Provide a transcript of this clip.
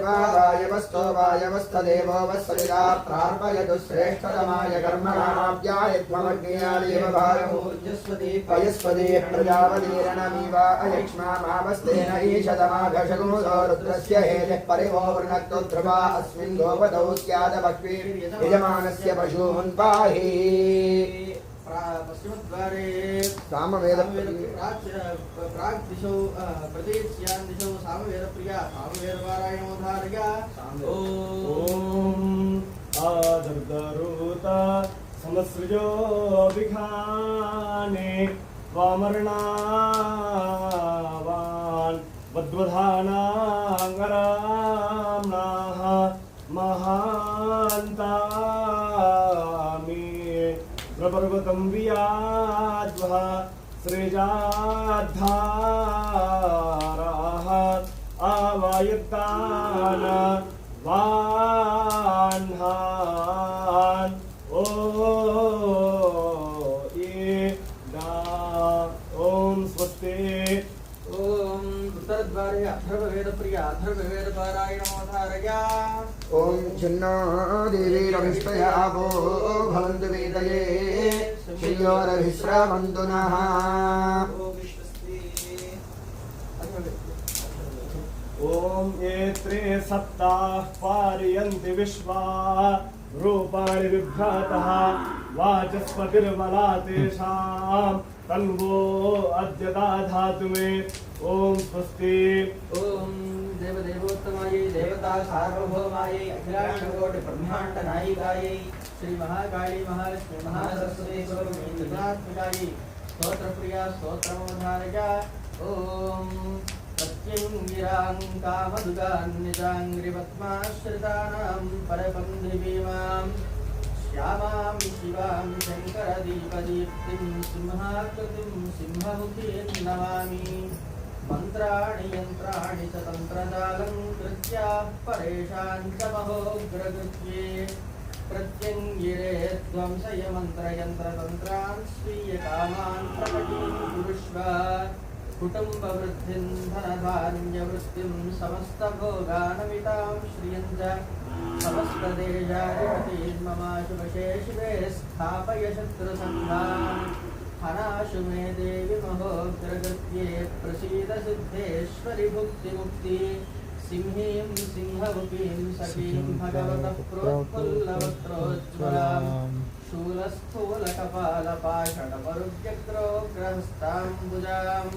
वायवस्तो वायवस्थदेवो वत्सलिता प्रार्पयतु श्रेष्ठतमाय कर्मणाव्यायत्वमग्न्यादेव भागमूर्जस्वती पयस्वती प्रजापतिरणमीव अयक्ष्मामावस्तेन ईशतमाघशगुंसो रुद्रस्य हेतिः परिवो वृणक्तु ध्रुवा अस्मिन् गोपतौ स्यादभक्वी यजमानस्य पशून् पाहि पश्चिमद्वारे सामवेद प्राक् दिशौ प्रतीच्यां दिशौ सामवेदप्रिया सामवेदपारायणोद्धारय ॐ आदर्दरूता समसृजो विघाने वामर्णावान् वद्वधानाङ्गराम्नाः महान्ता प्रपर्वतं वियाद्वः सृजाद्धाराः आवायत्तान वान्हान् ओ ॐ स्वस्ति ॐ उत्तरद्वारे अथर्ववेदप्रिया अथर्ववेदपारायणोद्धारय ॐ छिन्नो देवीरभिष्टया वो भवन्तु वेदये श्रियोरभिश्रावन्तु नः ॐ एत्रे सप्ताः पारयन्ति विश्वा रूपाणि विभ्रातः वाचस्पतिर्बला तेषां तन्वो अद्य दाधातु मे ॐ स्वस्ति ॐ देवदेवोत्तमायै देवता सार्वभौमायै अखिलाण्डकोटि ब्रह्माण्ड नायिकायै श्री महाकाली महालक्ष्मी महासरस्वती स्वरूपिणी स्तोत्रप्रिया स्तोत्रमोद्धारय ॐ प्रत्यङ्गिरां कामदुगान्निजाङ्घ्रिपद्माश्रितानां परपन्थिवीमां श्यामां शिवां शङ्करदीपदीप्तिं सिंहाकृतिं सिंहमुखीं नमामि मन्त्राणि यन्त्राणि च तन्त्रजालं कृत्या परेषां च महोग्रकृत्ये प्रत्यङ्गिरे ध्वंसय मन्त्रयन्त्रतन्त्रान् स्वीयकामान् प्रकटीकुरुष्व कुटुम्बवृद्धिं धनधान्यवृष्टिं समस्तभोगानमितां श्रियं च समस्तदेशाधिपतीन् ममाशुभशे शिवे स्थापय शत्रुसन्धान् हनाशु मे देवि महोग्रकृत्ये प्रसीद सिद्धेश्वरि भुक्तिमुक्ति सिंहीं सिंहमुखीं सखीं भगवतः प्रोत्फुल्लवक्त्रोज्ज्वलां शूलस्थूलकपालपाषणपरुग्यग्रोग्रहस्ताम्बुजाम्